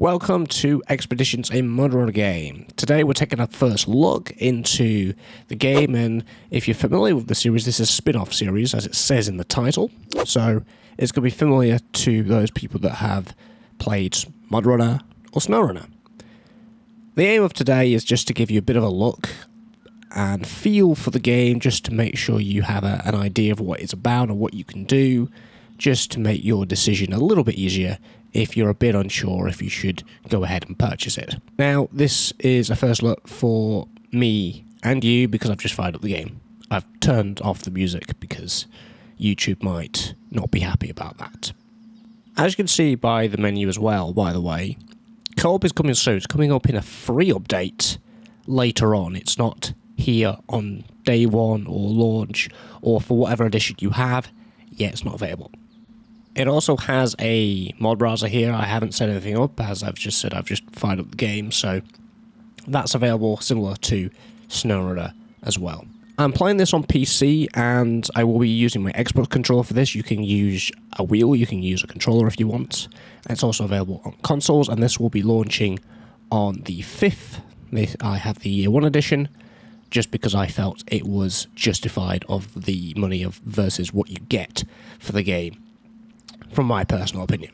Welcome to Expeditions, A Mudrunner Game. Today we're taking a first look into the game, and if you're familiar with the series, this is a spin-off series, as it says in the title. So it's going to be familiar to those people that have played Mudrunner or SnowRunner. The aim of today is just to give you a bit of a look and feel for the game, just to make sure you have an idea of what it's about and what you can do, just to make your decision a little bit easier if you're a bit unsure if you should go ahead and purchase it. Now, this is a first look for me and you because I've just fired up the game. I've turned off the music because YouTube might not be happy about that. As you can see by the menu as well, by the way, co-op is coming soon. It's coming up in a free update later on. It's not here on day one or launch or for whatever edition you have. Yeah, it's not available. It also has a mod browser here. I haven't set anything up, as I've just said, I've just fired up the game, so that's available similar to SnowRunner as well. I'm playing this on PC, and I will be using my Xbox controller for this. You can use a wheel, you can use a controller if you want. It's also available on consoles, and this will be launching on the 5th. I have the Year 1 edition, just because I felt it was justified of the money of versus what you get for the game, from my personal opinion.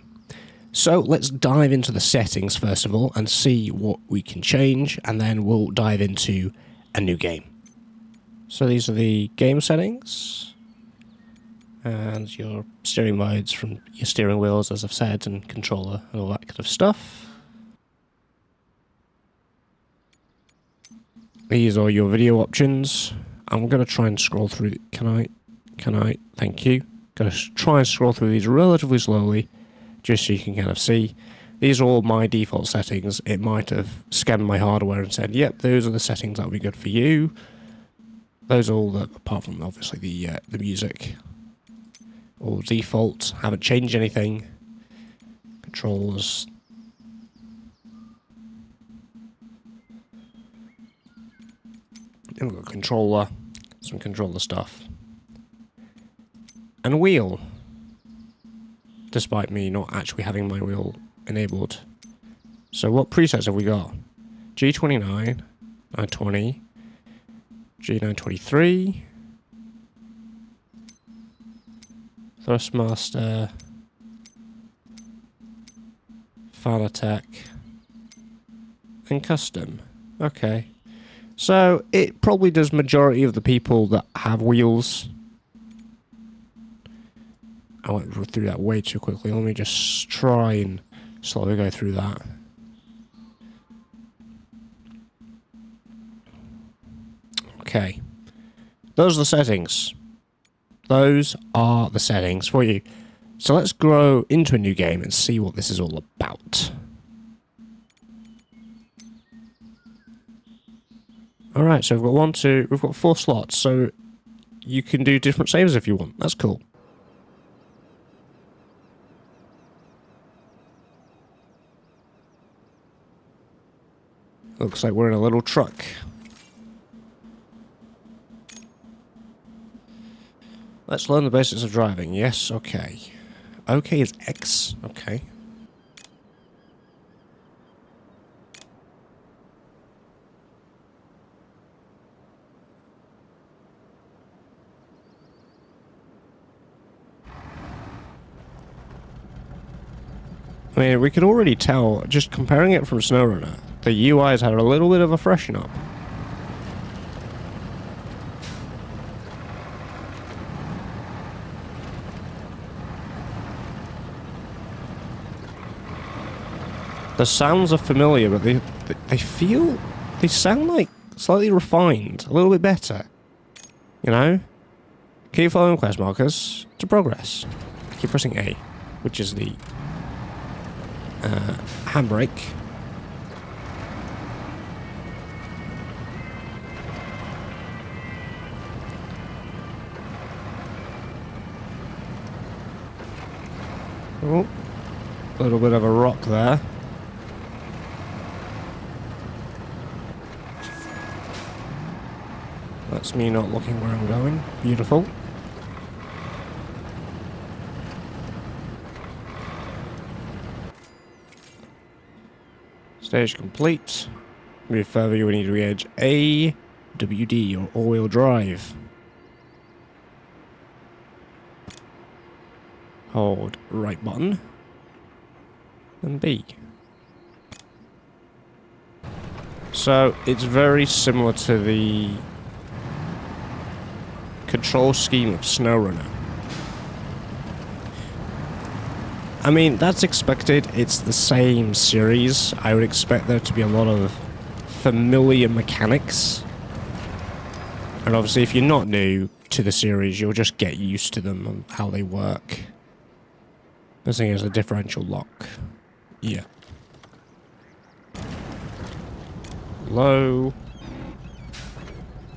So let's dive into the settings first of all and see what we can change, and then we'll dive into a new game. So these are the game settings and your steering modes from your steering wheels, as I've said, and controller and all that kind of stuff. These are your video options. I'm going to try and scroll through. Can I? Thank you. Going to try and scroll through these relatively slowly, just so you can kind of see. These are all my default settings. It might have scanned my hardware and said, yep, those are the settings that will be good for you. Those are all, apart from obviously the music. All default, haven't changed anything. Controls. And we've got controller, some controller stuff. And wheel, despite me not actually having my wheel enabled. So what presets have we got? G29, 920, G923, Thrustmaster, Fan Attack, and Custom. Okay. So it probably does majority of the people that have wheels. I went through that way too quickly. Let me just try and slowly go through that. Okay. Those are the settings. Those are the settings for you. So let's grow into a new game and see what this is all about. Alright, so we've got 4 slots, so you can do different saves if you want. That's cool. Looks like we're in a little truck. Let's learn the basics of driving. Yes, okay. Okay is X. Okay. I mean, we could already tell, just comparing it from SnowRunner, the UI's had a little bit of a freshen up. The sounds are familiar, but they sound like slightly refined, a little bit better. You know? Keep following quest markers to progress. Keep pressing A, which is the handbrake. Oh, a little bit of a rock there. That's me not looking where I'm going. Beautiful. Stage complete. Move further, you will need to re-edge AWD or all-wheel drive. Hold right button. And B. So it's very similar to the control scheme of SnowRunner. I mean, that's expected. It's the same series. I would expect there to be a lot of familiar mechanics. And obviously, if you're not new to the series, you'll just get used to them and how they work. This thing is a differential lock. Yeah. Low.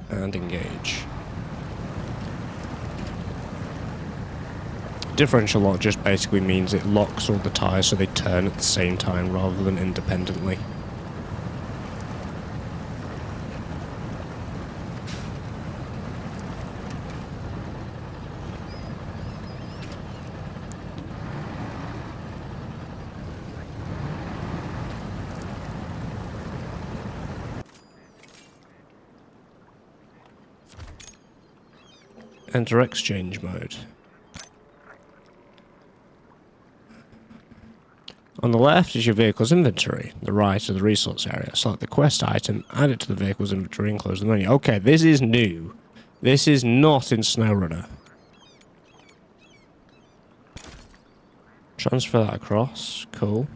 And engage. Differential lock just basically means it locks all the tires so they turn at the same time rather than independently. Enter exchange mode. On the left is your vehicle's inventory. The right is the resource area. Select the quest item, add it to the vehicle's inventory, and close the menu. Okay, this is new. This is not in SnowRunner. Transfer that across. Cool.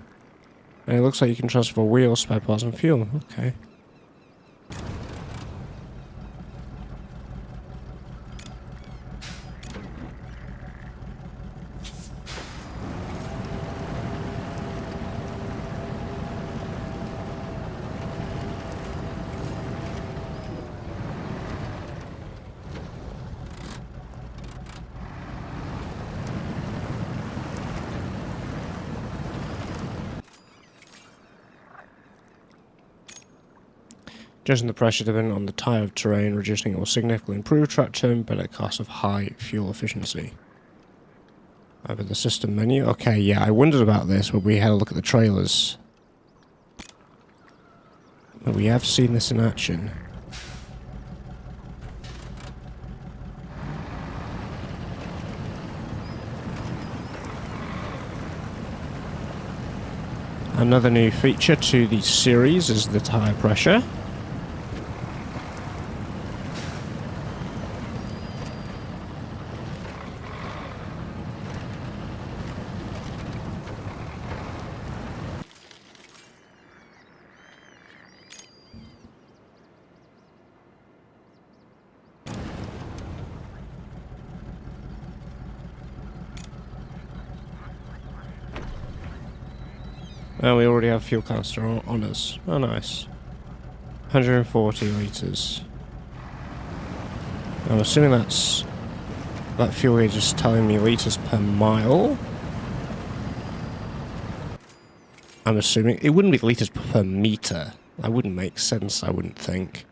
And it looks like you can transfer wheels, spare parts, and fuel. Okay. Adjusting the pressure depending on the type of terrain, reducing it will significantly improve track time, but at a cost of high fuel efficiency. Over the system menu. Okay, yeah, I wondered about this when we had a look at the trailers. But we have seen this in action. Another new feature to the series is the tyre pressure. Oh, we already have fuel canister on us. Oh, nice. 140 litres. I'm assuming that fuel gauge is telling me litres per mile. I'm assuming it wouldn't be litres per meter. That wouldn't make sense, I wouldn't think.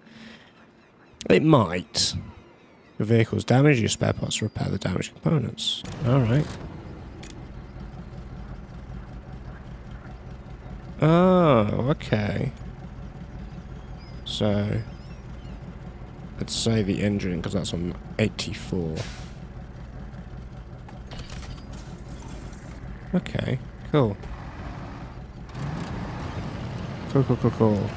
It might. Your vehicle's damaged, your spare parts to repair the damaged components. Alright. Oh, okay. So, let's say the engine, because that's on 84. Okay, cool. Cool.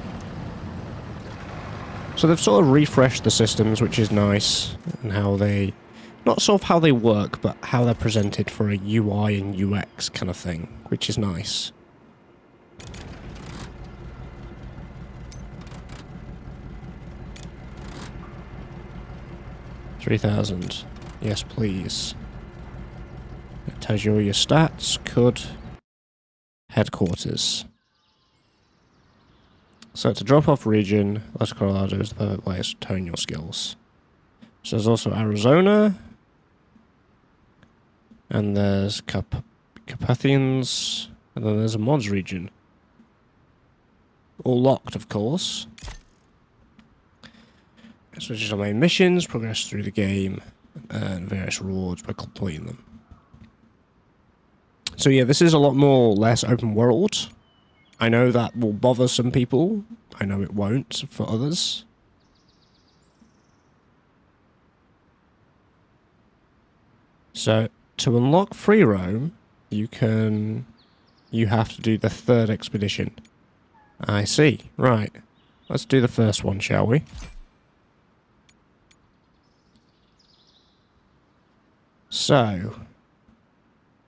So they've sort of refreshed the systems, which is nice, and how they... Not sort of how they work, but how they're presented for a UI and UX kind of thing, which is nice. $3,000. Yes, please. It tells you all your stats. Could. Headquarters. So to drop off region, Las Colorado is the perfect place to tone your skills. So there's also Arizona. And there's Carpathians. And then there's a mods region. All locked, of course. Switches on main missions, progress through the game, and various rewards by completing them. So yeah, this is a lot more less open world. I know that will bother some people. I know it won't for others. So, to unlock free roam, you have to do the 3rd expedition. I see. Right. Let's do the first one, shall we? So,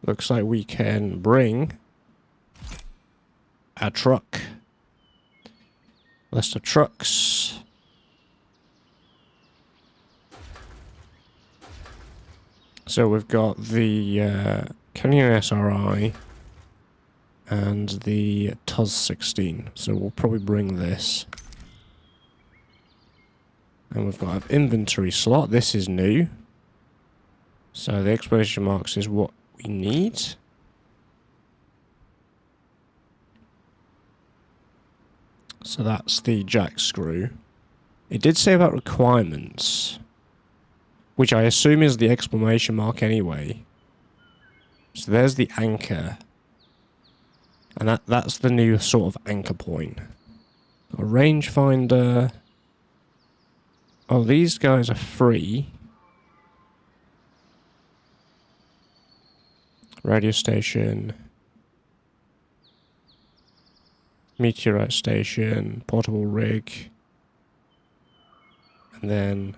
looks like we can bring a truck. List of trucks. So we've got the Canyon SRI and the TUS 16. So we'll probably bring this. And we've got an inventory slot. This is new. So the exploration marks is what we need. So that's the jack screw. It did say about requirements, which I assume is the exclamation mark anyway. So there's the anchor. And that's the new sort of anchor point. A rangefinder. Oh, these guys are free. Radio station. Meteorite station. Portable rig. And then...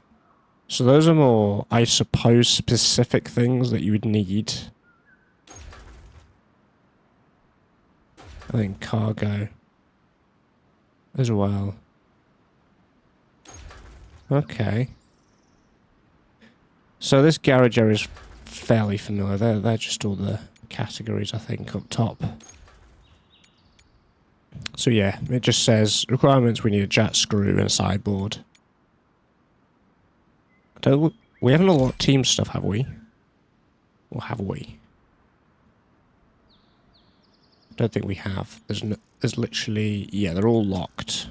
So those are more, I suppose, specific things that you would need. I think cargo as well. Okay. So this garage area is fairly familiar. They're just all the categories, I think, up top. So yeah, it just says requirements, we need a jack screw and a sideboard. We haven't unlocked team stuff, have we? Or have we? Don't think we have. There's literally... Yeah, they're all locked.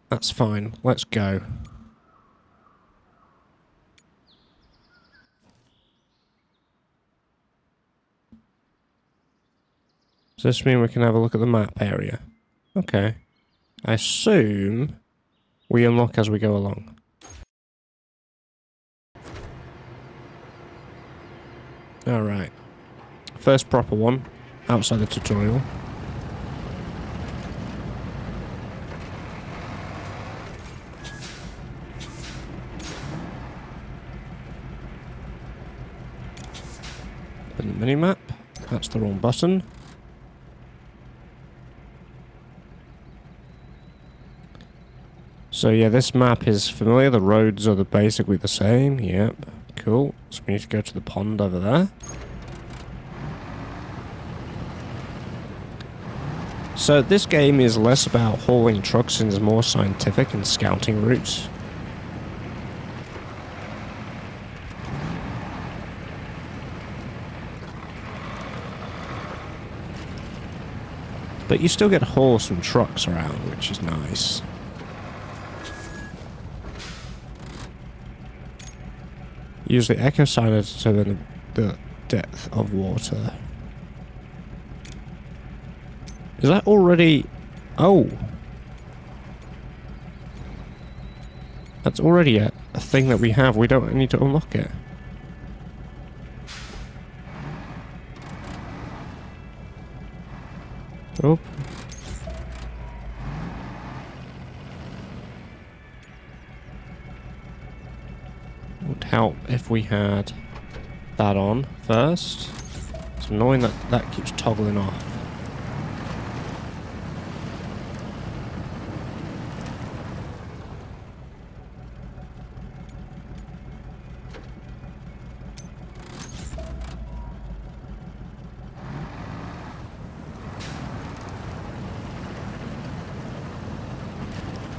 That's fine. Let's go. Does this mean we can have a look at the map area? Okay. I assume we unlock as we go along. Alright. First proper one, outside the tutorial. Open the minimap. That's the wrong button. So yeah, this map is familiar. The roads are basically the same. Yep. Cool. So we need to go to the pond over there. So this game is less about hauling trucks and is more scientific and scouting routes. But you still get to haul some trucks around, which is nice. Use the echo signer to determine the depth of water. Is that already... Oh! That's already a thing that we have. We don't need to unlock it. Oh. Would help if we had that on first. It's annoying that that keeps toggling off.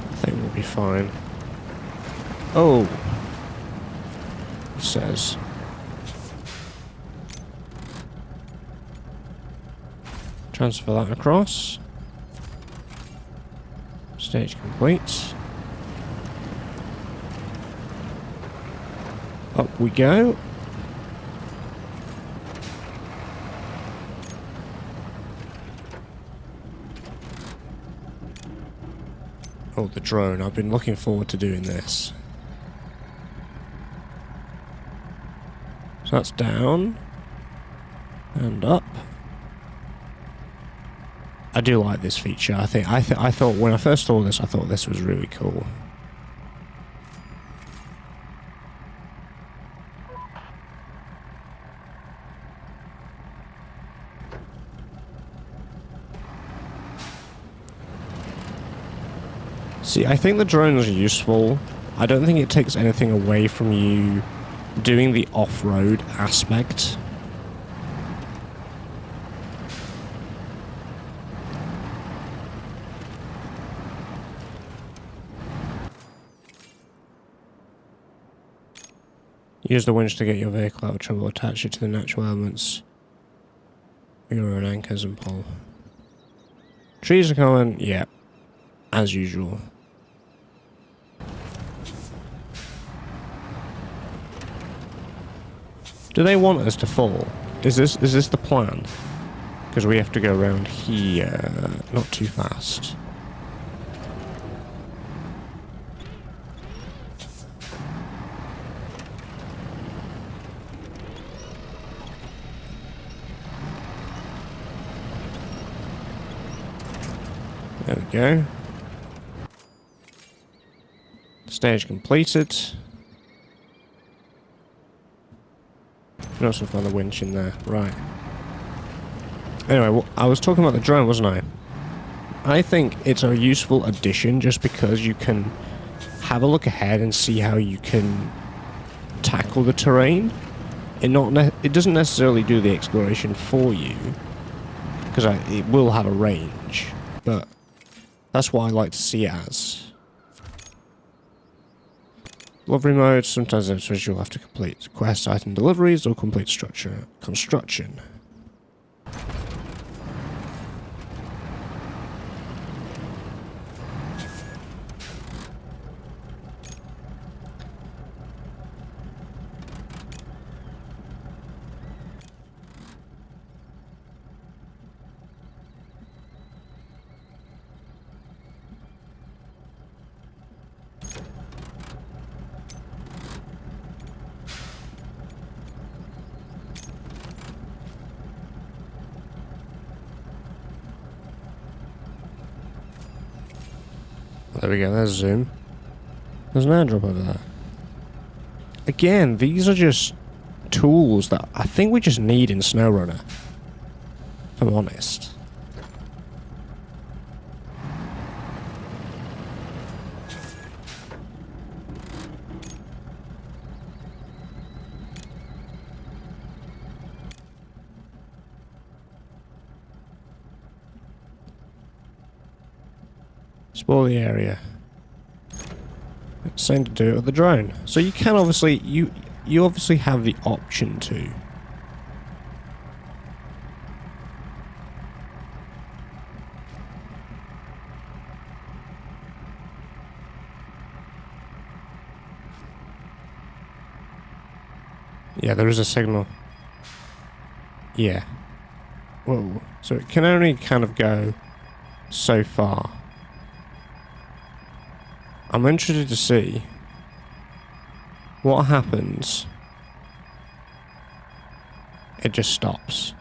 I think we'll be fine. Oh! It says. Transfer that across. Stage complete. we go. Oh, the drone. I've been looking forward to doing this. So that's down. And up. I do like this feature. I thought when I first saw this, I thought this was really cool. See, I think the drone is useful. I don't think it takes anything away from you doing the off-road aspect. Use the winch to get your vehicle out of trouble. Attach it to the natural elements. Your own anchors and pull. Trees are coming. Yeah. As usual. Do they want us to fall? Is this the plan? Because we have to go around here. Not too fast. There we go. Stage completed. You can also find the winch in there. Right. Anyway, well, I was talking about the drone, wasn't I? I think it's a useful addition just because you can have a look ahead and see how you can tackle the terrain. It doesn't necessarily do the exploration for you, because it will have a range, but that's what I like to see it as. Delivery mode, sometimes it says you'll have to complete quest item deliveries or complete structure construction. There we go, there's zoom. There's an airdrop over there. Again, these are just tools that I think we just need in SnowRunner, if I'm honest. Explore the area. It's same to do it with the drone. So you can obviously you obviously have the option to. Yeah, there is a signal. Yeah. Whoa. So it can only kind of go so far. I'm interested to see what happens. It just stops.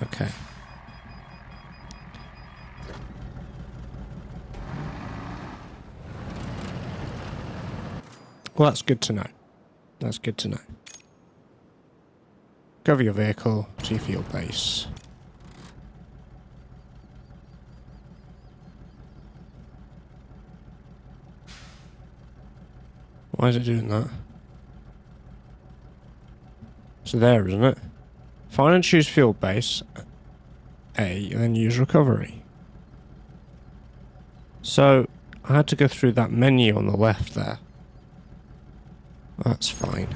Okay. Well, that's good to know. That's good to know. Cover your vehicle to your field base. Why is it doing that? So there, isn't it? Find and choose field base A, and then use recovery. So I had to go through that menu on the left there. That's fine.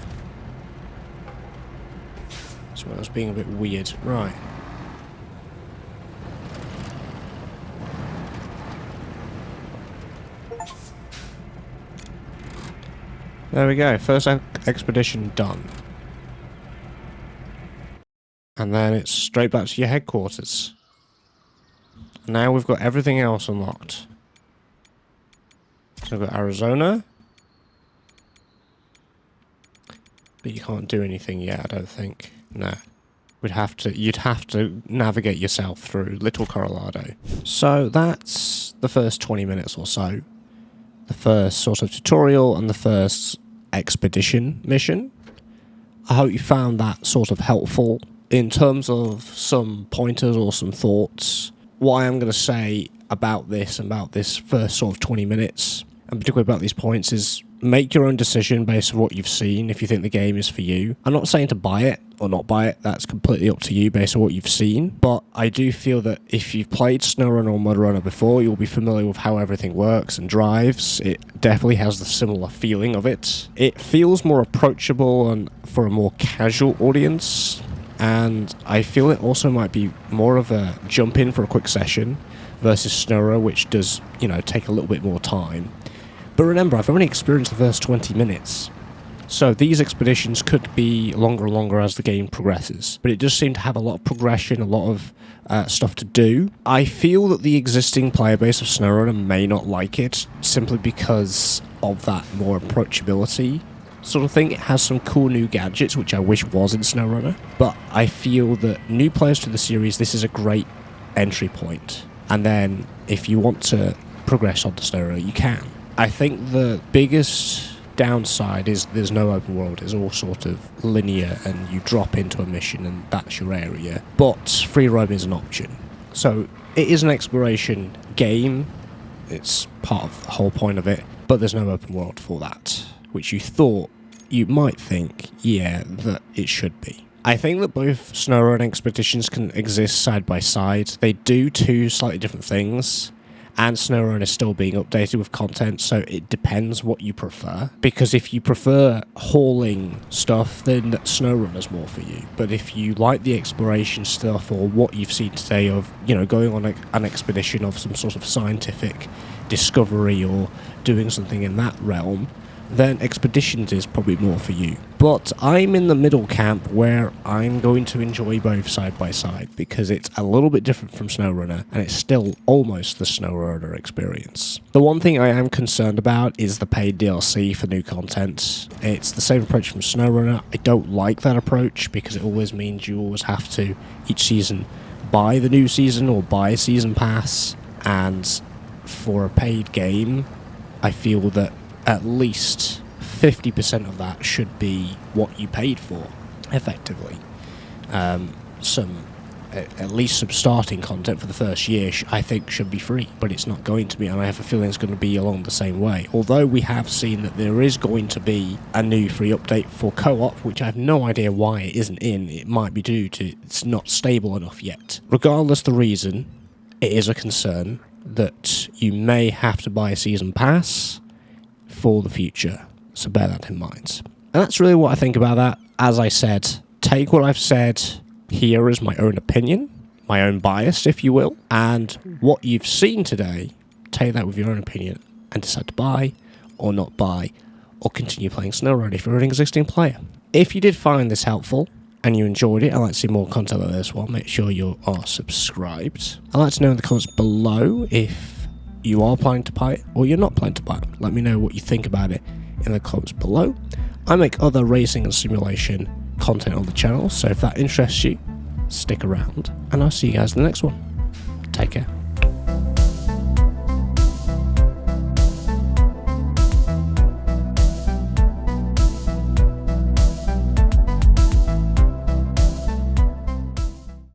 So I was being a bit weird. Right. There we go, first expedition done. And then it's straight back to your headquarters. Now we've got everything else unlocked. So we've got Arizona. But you can't do anything yet, I don't think. No. You'd have to navigate yourself through Little Colorado. So that's the first 20 minutes or so. The first sort of tutorial and the first expedition mission. I hope you found that sort of helpful in terms of some pointers or some thoughts. What I am going to say about this first sort of 20 minutes, and particularly about these points, is make your own decision based on what you've seen if you think the game is for you. I'm not saying to buy it or not buy it, that's completely up to you based on what you've seen, but I do feel that if you've played SnowRunner or Mudrunner before, you'll be familiar with how everything works and drives. It definitely has the similar feeling of it. It feels more approachable and for a more casual audience, and I feel it also might be more of a jump in for a quick session versus SnowRunner, which does, take a little bit more time. But remember, I've only experienced the first 20 minutes. So these expeditions could be longer and longer as the game progresses. But it does seem to have a lot of progression, a lot of stuff to do. I feel that the existing player base of SnowRunner may not like it, simply because of that more approachability sort of thing. It has some cool new gadgets, which I wish was in SnowRunner. But I feel that new players to the series, this is a great entry point. And then if you want to progress onto SnowRunner, you can. I think the biggest downside is there's no open world. It's all sort of linear and you drop into a mission and that's your area. But free roam is an option. So it is an exploration game. It's part of the whole point of it. But there's no open world for that, which you might think, yeah, that it should be. I think that both SnowRunner and expeditions can exist side by side. They do two slightly different things. And SnowRunner is still being updated with content, so it depends what you prefer. Because if you prefer hauling stuff, then SnowRunner's more for you. But if you like the exploration stuff, or what you've seen today of, going on an expedition of some sort of scientific discovery or doing something in that realm, then Expeditions is probably more for you. But I'm in the middle camp where I'm going to enjoy both side by side because it's a little bit different from SnowRunner and it's still almost the SnowRunner experience. The one thing I am concerned about is the paid DLC for new content. It's the same approach from SnowRunner. I don't like that approach because it always means you always have to, each season, buy the new season or buy a season pass. And for a paid game, I feel that at least 50% of that should be what you paid for, effectively. At least some starting content for the first year, I think, should be free, but it's not going to be, and I have a feeling it's going to be along the same way. Although we have seen that there is going to be a new free update for co-op, which I have no idea why it isn't in. It might be due to it's not stable enough yet. Regardless the reason, it is a concern that you may have to buy a season pass for the future, so bear that in mind. And that's really what I think about that. As I said, take what I've said here as my own opinion, my own bias, if you will, and what you've seen today, take that with your own opinion and decide to buy or not buy or continue playing SnowRunner if you're an existing player. If you did find this helpful and you enjoyed it, I'd like to see more content like this one, make sure you are subscribed. I'd like to know in the comments below if you are planning to buy it or you're not planning to buy it. Let me know what you think about it in the comments below. I make other racing and simulation content on the channel, so if that interests you, stick around and I'll see you guys in the next one. Take care.